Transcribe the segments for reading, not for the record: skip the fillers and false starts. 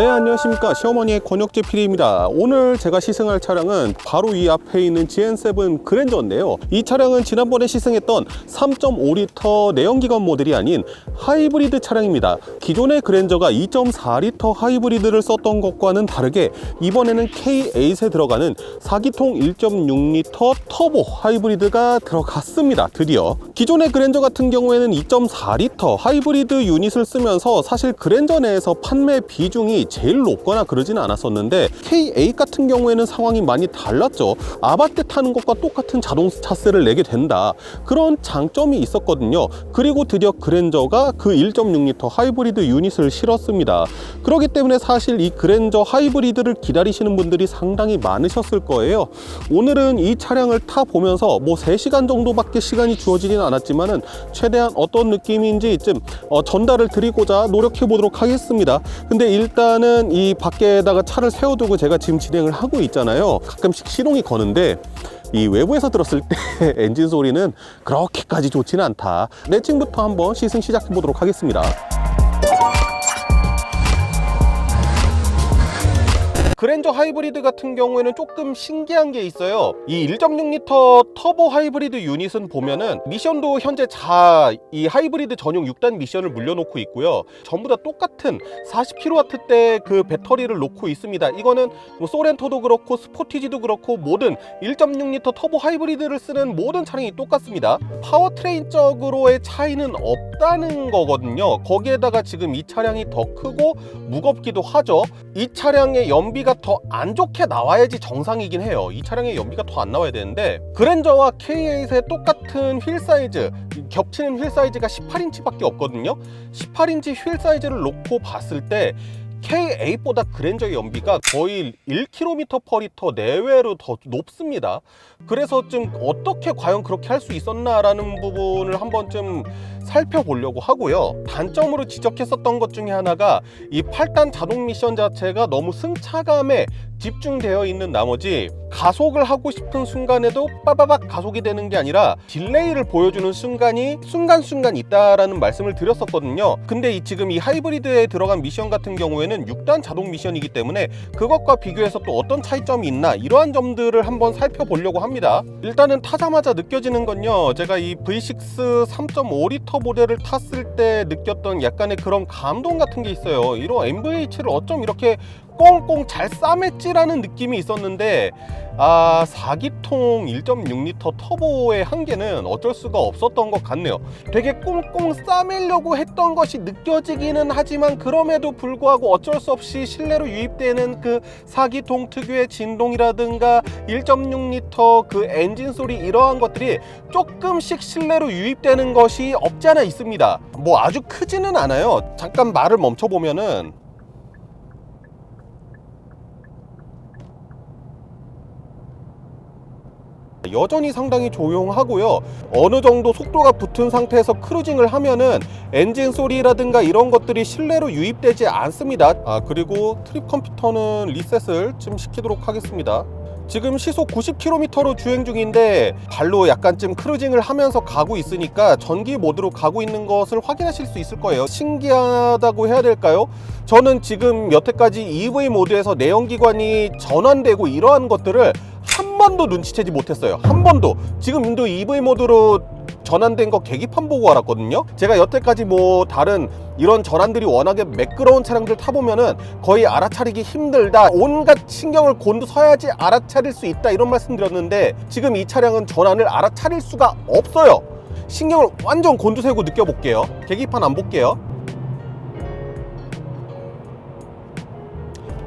네, 안녕하십니까. 시어머니의 권혁재 PD입니다. 오늘 제가 시승할 차량은 바로 이 앞에 있는 GN7 그랜저인데요. 이 차량은 지난번에 시승했던 3.5L 내연기관 모델이 아닌 하이브리드 차량입니다. 기존의 그랜저가 2.4L 하이브리드를 썼던 것과는 다르게 이번에는 K8에 들어가는 4기통 1.6L 터보 하이브리드가 들어갔습니다. 드디어. 기존의 그랜저 같은 경우에는 2.4L 하이브리드 유닛을 쓰면서 사실 그랜저 내에서 판매 비중이 제일 높거나 그러지는 않았었는데 K8 같은 경우에는 상황이 많이 달랐죠. 아바떼 타는 것과 똑같은 자동 차세를 내게 된다, 그런 장점이 있었거든요. 그리고 드디어 그랜저가 그 1.6L 하이브리드 유닛을 실었습니다. 그렇기 때문에 사실 이 그랜저 하이브리드를 기다리시는 분들이 상당히 많으셨을 거예요. 오늘은 이 차량을 타보면서 뭐 3시간 정도밖에 시간이 주어지진 않았지만은 최대한 어떤 느낌인지 좀 전달을 드리고자 노력해 보도록 하겠습니다. 근데 일단은 이 밖에다가 차를 세워두고 제가 지금 진행을 하고 있잖아요. 가끔씩 시동이 거는데 이 외부에서 들었을 때 엔진 소리는 그렇게까지 좋지는 않다. 내칭부터 한번 시승 시작해 보도록 하겠습니다. 그랜저 하이브리드 같은 경우에는 조금 신기한 게 있어요. 이 1.6L 터보 하이브리드 유닛은 보면은 미션도 현재 이 하이브리드 전용 6단 미션을 물려놓고 있고요. 전부 다 똑같은 40kW대 그 배터리를 놓고 있습니다. 이거는 뭐 소렌토도 그렇고 스포티지도 그렇고 모든 1.6L 터보 하이브리드를 쓰는 모든 차량이 똑같습니다. 파워트레인적으로의 차이는 없다는 거거든요. 거기에다가 지금 이 차량이 더 크고 무겁기도 하죠. 이 차량의 연비가 더 안 좋게 나와야지 정상이긴 해요. 이 차량의 연비가 더 안 나와야 되는데 그랜저와 K8의 똑같은 휠 사이즈, 겹치는 휠 사이즈가 18인치밖에 없거든요. 18인치 휠 사이즈를 놓고 봤을 때 K8보다 그랜저의 연비가 거의 1km/L 내외로 더 높습니다. 그래서 좀 어떻게 과연 그렇게 할 수 있었나라는 부분을 한번 좀 살펴보려고 하고요. 단점으로 지적했었던 것 중에 하나가 이 8단 자동 미션 자체가 너무 승차감에 집중되어 있는 나머지 가속을 하고 싶은 순간에도 빠바박 가속이 되는 게 아니라 딜레이를 보여주는 순간이 순간순간 있다라는 말씀을 드렸었거든요. 근데 지금 이 하이브리드에 들어간 미션 같은 경우에는 6단 자동 미션이기 때문에 그것과 비교해서 또 어떤 차이점이 있나, 이러한 점들을 한번 살펴보려고 합니다. 일단은 타자마자 느껴지는 건요, 제가 이 V6 3.5L 모델을 탔을 때 느꼈던 약간의 그런 감동 같은 게 있어요. 이런 MVH를 어쩜 이렇게 꽁꽁 잘 싸맸지라는 느낌이 있었는데 4기통 1.6L 터보의 한계는 어쩔 수가 없었던 것 같네요. 되게 꽁꽁 싸매려고 했던 것이 느껴지기는 하지만 그럼에도 불구하고 어쩔 수 없이 실내로 유입되는 그 4기통 특유의 진동이라든가 1.6L 그 엔진 소리, 이러한 것들이 조금씩 실내로 유입되는 것이 없지 않아 있습니다. 뭐 아주 크지는 않아요. 잠깐 말을 멈춰보면은 여전히 상당히 조용하고요. 어느 정도 속도가 붙은 상태에서 크루징을 하면은 엔진 소리라든가 이런 것들이 실내로 유입되지 않습니다. 그리고 트립 컴퓨터는 리셋을 좀 시키도록 하겠습니다. 지금 시속 90km로 주행 중인데 발로 약간 좀 크루징을 하면서 가고 있으니까 전기 모드로 가고 있는 것을 확인하실 수 있을 거예요. 신기하다고 해야 될까요? 저는 지금 여태까지 EV 모드에서 내연기관이 전환되고 이러한 것들을 한 번도 눈치채지 못했어요. 한 번도. 지금도 EV 모드로 전환된 거 계기판 보고 알았거든요. 제가 여태까지 뭐 다른 이런 전환들이 워낙에 매끄러운 차량들 타보면은 거의 알아차리기 힘들다, 온갖 신경을 곤두서야지 알아차릴 수 있다, 이런 말씀 드렸는데 지금 이 차량은 전환을 알아차릴 수가 없어요. 신경을 완전 곤두세우고 느껴볼게요. 계기판 안 볼게요.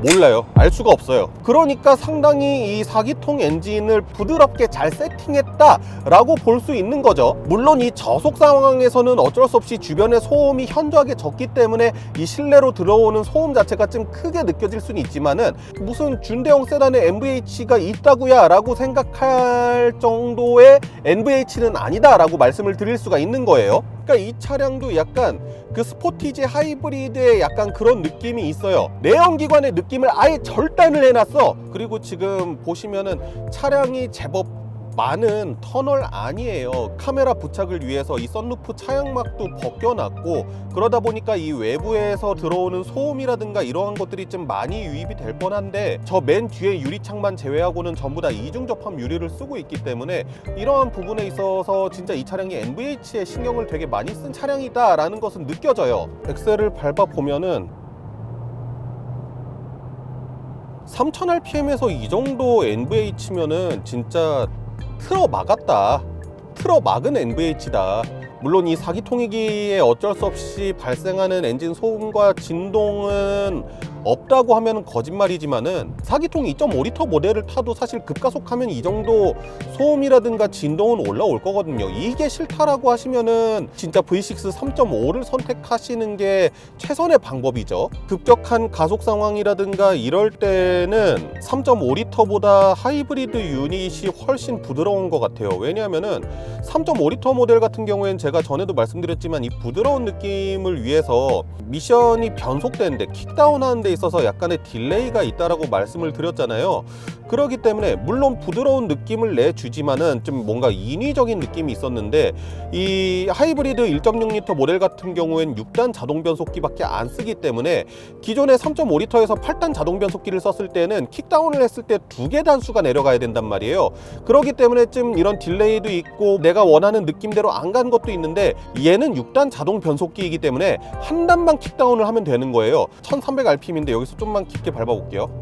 몰라요. 알 수가 없어요. 그러니까 상당히 이 4기통 엔진을 부드럽게 잘 세팅했다 라고 볼 수 있는 거죠. 물론 이 저속 상황에서는 어쩔 수 없이 주변의 소음이 현저하게 적기 때문에 이 실내로 들어오는 소음 자체가 좀 크게 느껴질 수는 있지만은 무슨 준대형 세단에 NVH가 있다구야 라고 생각할 정도의 NVH는 아니다 라고 말씀을 드릴 수가 있는 거예요. 그러니까 이 차량도 약간 그 스포티지 하이브리드의 약간 그런 느낌이 있어요. 내연기관의 느낌을 아예 절단을 해놨어. 그리고 지금 보시면은 차량이 제법 많은 터널 아니에요. 카메라 부착을 위해서 이 썬루프 차양막도 벗겨놨고, 그러다 보니까 이 외부에서 들어오는 소음이라든가 이러한 것들이 좀 많이 유입이 될 뻔한데, 저 맨 뒤에 유리창만 제외하고는 전부 다 이중 접합 유리를 쓰고 있기 때문에 이러한 부분에 있어서 진짜 이 차량이 NVH에 신경을 되게 많이 쓴 차량이다 라는 것은 느껴져요. 엑셀을 밟아 보면은 3000rpm에서 이 정도 NVH면은 진짜 틀어 막았다, 틀어 막은 NVH다. 물론 이 4기 통이기에 어쩔 수 없이 발생하는 엔진 소음과 진동은 없다고 하면 거짓말이지만은 4기통 2.5리터 모델을 타도 사실 급가속하면 이 정도 소음이라든가 진동은 올라올 거거든요. 이게 싫다라고 하시면은 진짜 V6 3.5를 선택하시는 게 최선의 방법이죠. 급격한 가속 상황이라든가 이럴 때는 3.5리터보다 하이브리드 유닛이 훨씬 부드러운 것 같아요. 왜냐하면은 3.5리터 모델 같은 경우엔 제가 전에도 말씀드렸지만 이 부드러운 느낌을 위해서 미션이 변속되는데 킥다운 하는 데 있어서 약간의 딜레이가 있다라고 말씀을 드렸잖아요. 그렇기 때문에 물론 부드러운 느낌을 내주지만은 좀 뭔가 인위적인 느낌이 있었는데, 이 하이브리드 1.6리터 모델 같은 경우엔 6단 자동 변속기밖에 안 쓰기 때문에 기존의 3.5리터에서 8단 자동 변속기를 썼을 때는 킥다운을 했을 때 2개 단수가 내려가야 된단 말이에요. 그렇기 때문에 좀 이런 딜레이도 있고 내가 원하는 느낌대로 안 간 것도 있는데, 얘는 6단 자동 변속기이기 때문에 한 단만 킥다운을 하면 되는 거예요. 1300rpm인데 여기서 좀만 깊게 밟아볼게요.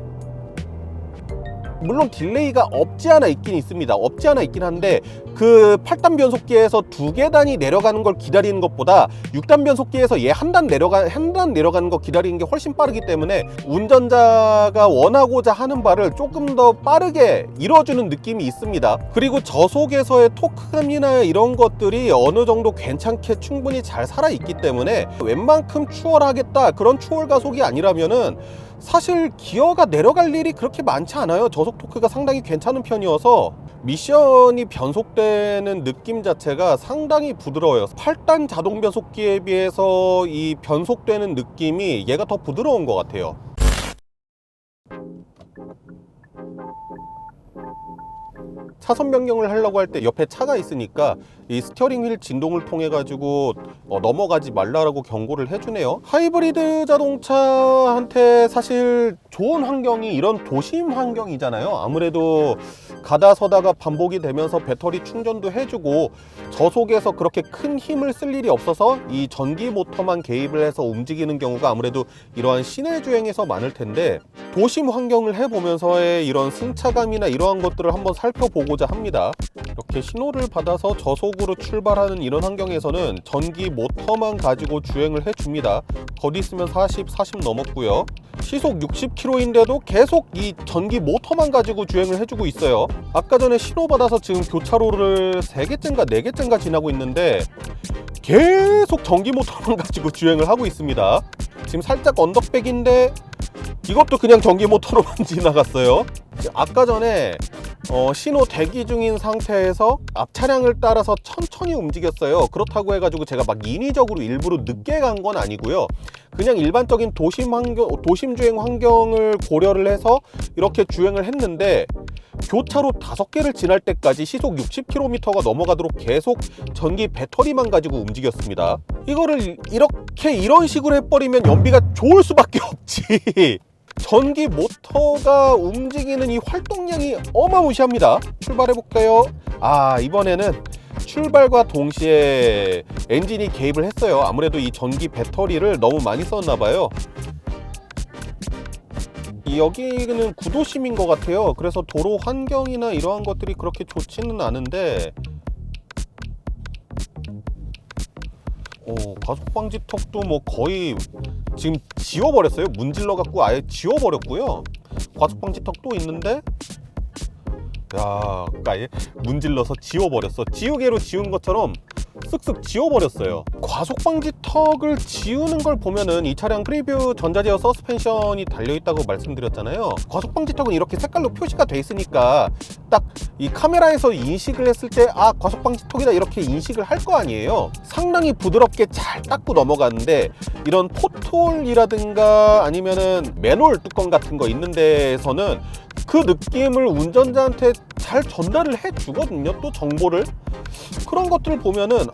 물론 딜레이가 없지 않아 있긴 있습니다. 없지 않아 있긴 한데, 그 8단 변속기에서 2계단이 내려가는 걸 기다리는 것보다 6단 변속기에서 얘 한 단 내려가는 거 기다리는 게 훨씬 빠르기 때문에 운전자가 원하고자 하는 바를 조금 더 빠르게 이뤄주는 느낌이 있습니다. 그리고 저속에서의 토크감이나 이런 것들이 어느 정도 괜찮게 충분히 잘 살아있기 때문에 웬만큼 추월하겠다 그런 추월 가속이 아니라면은 사실 기어가 내려갈 일이 그렇게 많지 않아요. 저속 토크가 상당히 괜찮은 편이어서 미션이 변속되는 느낌 자체가 상당히 부드러워요. 8단 자동 변속기에 비해서 이 변속되는 느낌이 얘가 더 부드러운 것 같아요. 차선 변경을 하려고 할 때 옆에 차가 있으니까 이 스티어링 휠 진동을 통해 가지고 넘어가지 말라라고 경고를 해주네요. 하이브리드 자동차한테 사실 좋은 환경이 이런 도심 환경이잖아요. 아무래도 가다 서다가 반복이 되면서 배터리 충전도 해주고 저속에서 그렇게 큰 힘을 쓸 일이 없어서 이 전기 모터만 개입을 해서 움직이는 경우가 아무래도 이러한 시내 주행에서 많을 텐데, 도심 환경을 해보면서의 이런 승차감이나 이러한 것들을 한번 살펴보고자 합니다. 이렇게 신호를 받아서 저속으로 출발하는 이런 환경에서는 전기 모터만 가지고 주행을 해줍니다. 곧 있으면 40 넘었고요. 시속 60km인데도 계속 이 전기 모터만 가지고 주행을 해주고 있어요. 아까 전에 신호 받아서 지금 교차로를 3개째인가 4개째인가 지나고 있는데 계속 전기 모터만 가지고 주행을 하고 있습니다. 지금 살짝 언덕백인데 이것도 그냥 전기 모터로만 지나갔어요. 아까 전에 신호 대기 중인 상태에서 앞 차량을 따라서 천천히 움직였어요. 그렇다고 해가지고 제가 막 인위적으로 일부러 늦게 간 건 아니고요. 그냥 일반적인 도심 주행 환경을 고려를 해서 이렇게 주행을 했는데, 교차로 5개를 지날 때까지 시속 60km가 넘어가도록 계속 전기 배터리만 가지고 움직였습니다. 이거를 이런 식으로 해버리면 연비가 좋을 수밖에 없지. 전기 모터가 움직이는 이 활동량이 어마무시합니다. 출발해볼까요? 이번에는 출발과 동시에 엔진이 개입을 했어요. 아무래도 이 전기 배터리를 너무 많이 썼나봐요. 여기는 구도심인 것 같아요. 그래서 도로 환경이나 이러한 것들이 그렇게 좋지는 않은데, 가속방지턱도 뭐 거의 지금 지워버렸어요. 문질러 갖고 아예 지워버렸고요. 가속방지턱 또 있는데, 아예 문질러서 지워버렸어. 지우개로 지운 것처럼 쓱쓱 지워버렸어요. 과속방지턱을 지우는 걸 보면은 이 차량 프리뷰 전자제어 서스펜션이 달려있다고 말씀드렸잖아요. 과속방지턱은 이렇게 색깔로 표시가 돼 있으니까 딱 이 카메라에서 인식을 했을 때 과속방지턱이다 이렇게 인식을 할 거 아니에요. 상당히 부드럽게 잘 닦고 넘어가는데, 이런 포트홀이라든가 아니면은 맨홀 뚜껑 같은 거 있는 데에서는 그 느낌을 운전자한테 잘 전달을 해주거든요, 또 정보를. 그런 것들을 보면은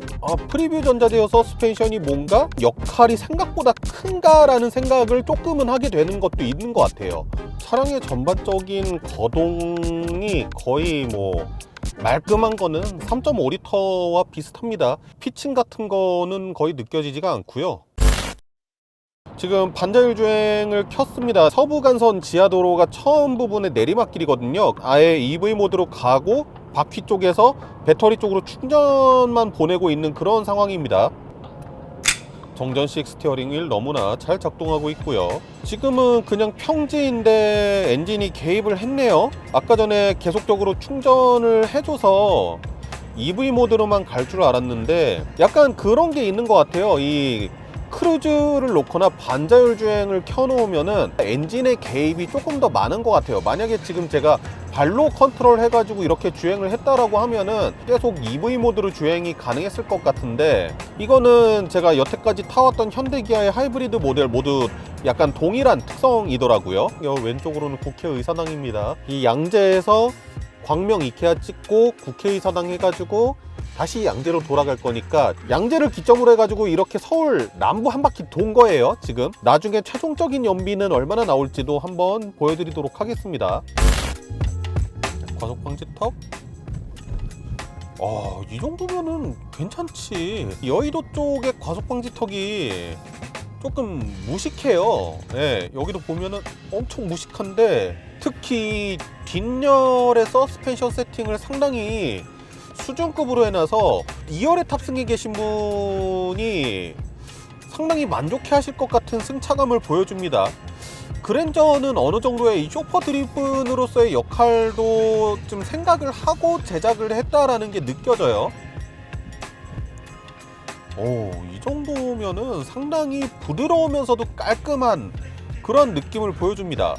프리뷰 전자제어 서스펜션이 뭔가 역할이 생각보다 큰가라는 생각을 조금은 하게 되는 것도 있는 것 같아요. 차량의 전반적인 거동이 거의 뭐 말끔한 거는 3.5L와 비슷합니다. 피칭 같은 거는 거의 느껴지지가 않고요. 지금 반자율 주행을 켰습니다. 서부간선 지하도로가 처음 부분에 내리막길이거든요. 아예 EV 모드로 가고 바퀴 쪽에서 배터리 쪽으로 충전만 보내고 있는 그런 상황입니다. 정전식 스티어링 휠 너무나 잘 작동하고 있고요. 지금은 그냥 평지인데 엔진이 개입을 했네요. 아까 전에 계속적으로 충전을 해줘서 EV 모드로만 갈 줄 알았는데 약간 그런 게 있는 것 같아요. 이 크루즈를 놓거나 반자율 주행을 켜놓으면은 엔진의 개입이 조금 더 많은 것 같아요. 만약에 지금 제가 발로 컨트롤 해가지고 이렇게 주행을 했다라고 하면은 계속 EV 모드로 주행이 가능했을 것 같은데, 이거는 제가 여태까지 타왔던 현대 기아의 하이브리드 모델 모두 약간 동일한 특성이더라고요. 왼쪽으로는 국회의사당입니다. 이 양재에서 광명 이케아 찍고 국회의사당 해가지고 다시 양재로 돌아갈 거니까 양재를 기점으로 해가지고 이렇게 서울 남부 한 바퀴 돈 거예요. 지금 나중에 최종적인 연비는 얼마나 나올지도 한번 보여드리도록 하겠습니다. 과속 방지턱, 이 정도면은 괜찮지. 여의도 쪽에 과속 방지턱이 조금 무식해요. 네, 여기도 보면은 엄청 무식한데, 특히 뒷열의 서스펜션 세팅을 상당히 수준급으로 해놔서 2열에 탑승해 계신 분이 상당히 만족해 하실 것 같은 승차감을 보여줍니다. 그랜저는 어느 정도의 이 쇼퍼 드리븐으로서의 역할도 좀 생각을 하고 제작을 했다라는 게 느껴져요. 이 정도면은 상당히 부드러우면서도 깔끔한 그런 느낌을 보여줍니다.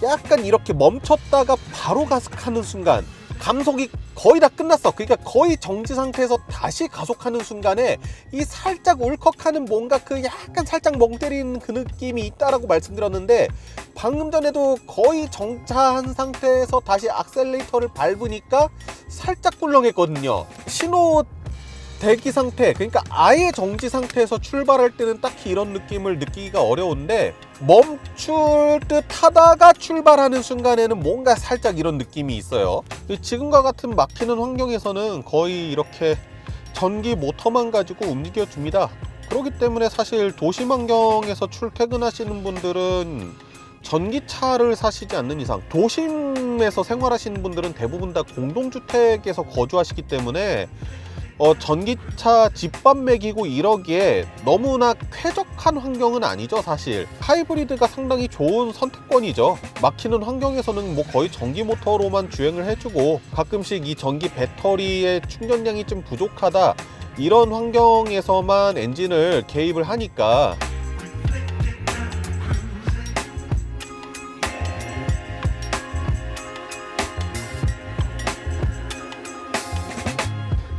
약간 이렇게 멈췄다가 바로 가속하는 순간 감속이 거의 다 끝났어. 그러니까 거의 정지 상태에서 다시 가속하는 순간에 이 살짝 울컥하는 뭔가 그 약간 살짝 멍 때리는 그 느낌이 있다라고 말씀드렸는데, 방금 전에도 거의 정차한 상태에서 다시 악셀레이터를 밟으니까 살짝 꿀렁했거든요. 신호 대기 상태, 그러니까 아예 정지 상태에서 출발할 때는 딱히 이런 느낌을 느끼기가 어려운데, 멈출 듯 하다가 출발하는 순간에는 뭔가 살짝 이런 느낌이 있어요. 지금과 같은 막히는 환경에서는 거의 이렇게 전기 모터만 가지고 움직여 줍니다. 그렇기 때문에 사실 도심 환경에서 출퇴근하시는 분들은 전기차를 사시지 않는 이상, 도심에서 생활하시는 분들은 대부분 다 공동주택에서 거주하시기 때문에 전기차 집밥 먹이고 이러기에 너무나 쾌적한 환경은 아니죠. 사실 하이브리드가 상당히 좋은 선택권이죠. 막히는 환경에서는 뭐 거의 전기 모터로만 주행을 해주고, 가끔씩 이 전기 배터리의 충전량이 좀 부족하다 이런 환경에서만 엔진을 개입을 하니까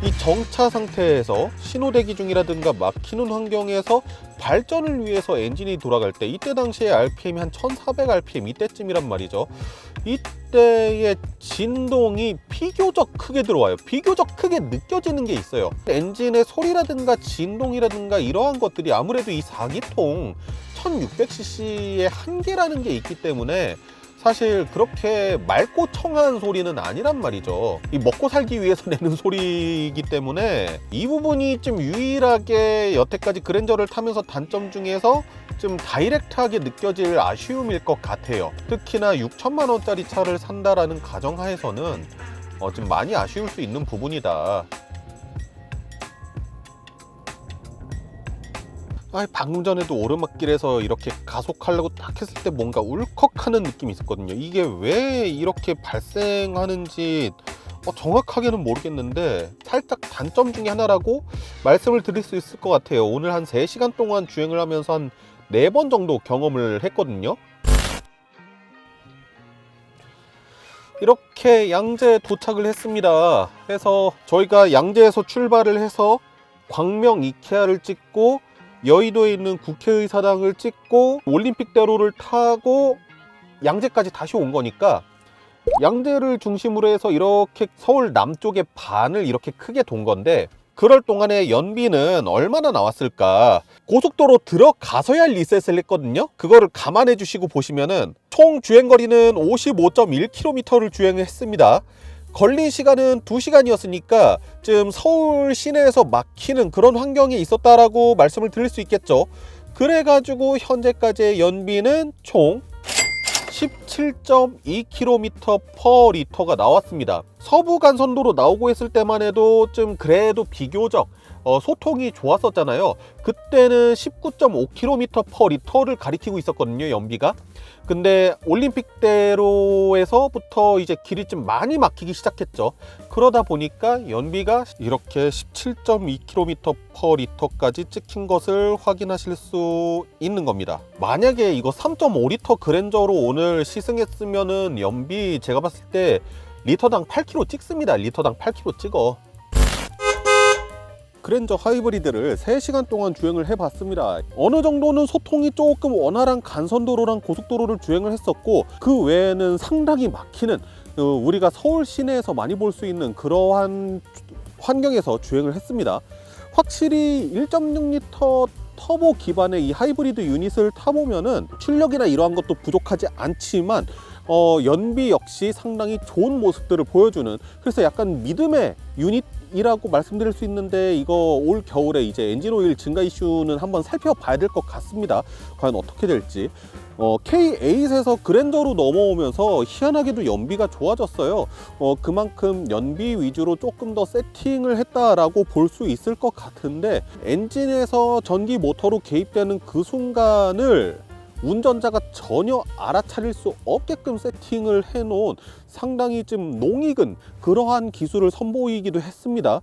이 정차 상태에서 신호 대기 중이라든가 막히는 환경에서 발전을 위해서 엔진이 돌아갈 때, 이때 당시에 RPM이 한 1400rpm 이때쯤이란 말이죠. 이때의 진동이 비교적 크게 들어와요. 비교적 크게 느껴지는 게 있어요. 엔진의 소리라든가 진동이라든가 이러한 것들이 아무래도 이 4기통 1600cc의 한계라는 게 있기 때문에 사실 그렇게 맑고 청한 소리는 아니란 말이죠. 이 먹고 살기 위해서 내는 소리이기 때문에 이 부분이 좀 유일하게 여태까지 그랜저를 타면서 단점 중에서 좀 다이렉트하게 느껴질 아쉬움일 것 같아요. 특히나 6천만 원짜리 차를 산다라는 가정하에서는 좀 많이 아쉬울 수 있는 부분이다. 방금 전에도 오르막길에서 이렇게 가속하려고 딱 했을 때 뭔가 울컥하는 느낌이 있었거든요. 이게 왜 이렇게 발생하는지 정확하게는 모르겠는데 살짝 단점 중에 하나라고 말씀을 드릴 수 있을 것 같아요. 오늘 한 3시간 동안 주행을 하면서 한 4번 정도 경험을 했거든요. 이렇게 양재에 도착을 했습니다. 그래서 저희가 양재에서 출발을 해서 광명 이케아를 찍고 여의도에 있는 국회의사당을 찍고 올림픽대로를 타고 양재까지 다시 온 거니까 양재를 중심으로 해서 이렇게 서울 남쪽의 반을 이렇게 크게 돈 건데, 그럴 동안에 연비는 얼마나 나왔을까? 고속도로 들어가서야 리셋을 했거든요. 그거를 감안해 주시고 보시면은 총 주행거리는 55.1km를 주행을 했습니다. 걸린 시간은 2시간이었으니까 좀 서울 시내에서 막히는 그런 환경에 있었다라고 말씀을 드릴 수 있겠죠. 그래가지고 현재까지의 연비는 총 17.2km/L가 나왔습니다. 서부 간선도로 나오고 했을 때만 해도 좀 그래도 비교적 소통이 좋았었잖아요. 그때는 19.5km/L를 가리키고 있었거든요, 연비가. 근데 올림픽대로에서부터 이제 길이 좀 많이 막히기 시작했죠. 그러다 보니까 연비가 이렇게 17.2km/L까지 찍힌 것을 확인하실 수 있는 겁니다. 만약에 이거 3.5L 그랜저로 오늘 시승했으면은 연비 제가 봤을 때 리터당 8km 찍습니다. 리터당 8km 찍어. 그랜저 하이브리드를 3시간 동안 주행을 해봤습니다. 어느 정도는 소통이 조금 원활한 간선도로랑 고속도로를 주행을 했었고, 그 외에는 상당히 막히는 우리가 서울 시내에서 많이 볼 수 있는 그러한 환경에서 주행을 했습니다. 확실히 1.6L 터보 기반의 이 하이브리드 유닛을 타보면은 출력이나 이러한 것도 부족하지 않지만 연비 역시 상당히 좋은 모습들을 보여주는, 그래서 약간 믿음의 유닛이라고 말씀드릴 수 있는데, 이거 올 겨울에 이제 엔진오일 증가 이슈는 한번 살펴봐야 될 것 같습니다. 과연 어떻게 될지. K8에서 그랜저로 넘어오면서 희한하게도 연비가 좋아졌어요. 그만큼 연비 위주로 조금 더 세팅을 했다라고 볼 수 있을 것 같은데, 엔진에서 전기 모터로 개입되는 그 순간을 운전자가 전혀 알아차릴 수 없게끔 세팅을 해놓은 상당히 좀 농익은 그러한 기술을 선보이기도 했습니다.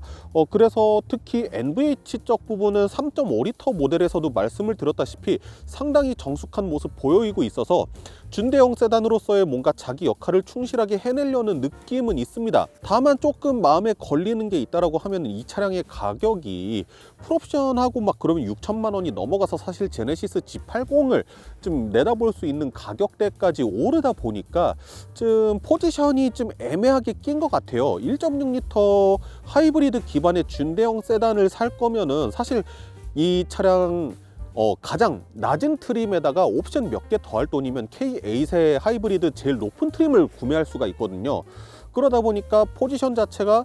그래서 특히 NVH 쪽 부분은 3.5L 모델에서도 말씀을 드렸다시피 상당히 정숙한 모습 보이고 있어서 준대형 세단으로서의 뭔가 자기 역할을 충실하게 해내려는 느낌은 있습니다. 다만 조금 마음에 걸리는 게 있다라고 하면 이 차량의 가격이 풀옵션하고 막 그러면 6천만 원이 넘어가서 사실 제네시스 G80을 좀 내다볼 수 있는 가격대까지 오르다 보니까 좀 포지션이 좀 애매하게 낀 것 같아요. 1.6L 하이브리드 기반의 준대형 세단을 살 거면은 사실 이 차량 가장 낮은 트림에다가 옵션 몇 개 더 할 돈이면 K8의 하이브리드 제일 높은 트림을 구매할 수가 있거든요. 그러다 보니까 포지션 자체가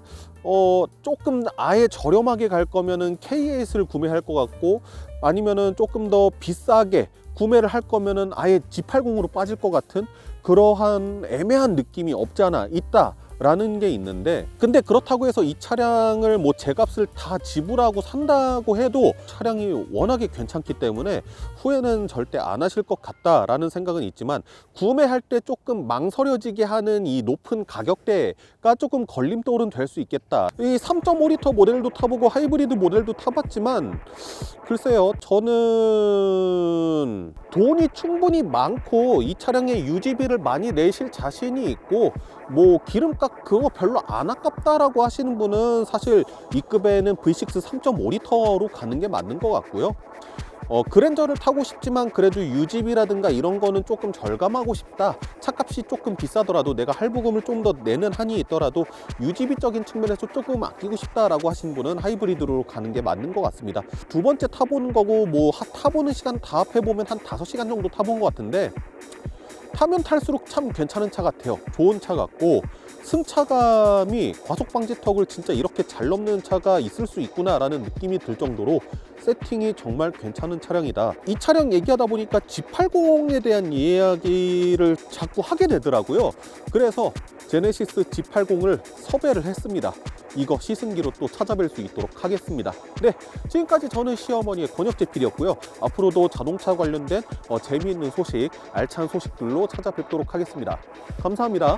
조금 아예 저렴하게 갈 거면은 K8을 구매할 것 같고, 아니면은 조금 더 비싸게 구매를 할 거면은 아예 G80으로 빠질 것 같은 그러한 애매한 느낌이 없지 않아 있다 라는 게 있는데, 근데 그렇다고 해서 이 차량을 뭐 제값을 다 지불하고 산다고 해도 차량이 워낙에 괜찮기 때문에 후회는 절대 안 하실 것 같다라는 생각은 있지만, 구매할 때 조금 망설여지게 하는 이 높은 가격대가 조금 걸림돌은 될 수 있겠다. 이 3.5L 모델도 타보고 하이브리드 모델도 타봤지만 글쎄요, 저는 돈이 충분히 많고 이 차량의 유지비를 많이 내실 자신이 있고 뭐 기름값 그거 별로 안 아깝다라고 하시는 분은 사실 이 급에는 V6 3.5L로 가는 게 맞는 것 같고요. 그랜저를 타고 싶지만 그래도 유지비라든가 이런 거는 조금 절감하고 싶다, 차값이 조금 비싸더라도 내가 할부금을 좀 더 내는 한이 있더라도 유지비적인 측면에서 조금 아끼고 싶다라고 하신 분은 하이브리드로 가는 게 맞는 것 같습니다. 두 번째 타보는 거고 뭐 타보는 시간 다 합해보면 한 5시간 정도 타본 것 같은데, 타면 탈수록 참 괜찮은 차 같아요. 좋은 차 같고, 승차감이 과속방지턱을 진짜 이렇게 잘 넘는 차가 있을 수 있구나 라는 느낌이 들 정도로 세팅이 정말 괜찮은 차량이다. 이 차량 얘기하다 보니까 G80에 대한 이야기를 자꾸 하게 되더라고요. 그래서 제네시스 G80을 섭외를 했습니다. 이거 시승기로 또 찾아뵐 수 있도록 하겠습니다. 네, 지금까지 저는 시어머니의 권혁재필이었고요. 앞으로도 자동차 관련된 재미있는 소식, 알찬 소식들로 찾아뵙도록 하겠습니다. 감사합니다.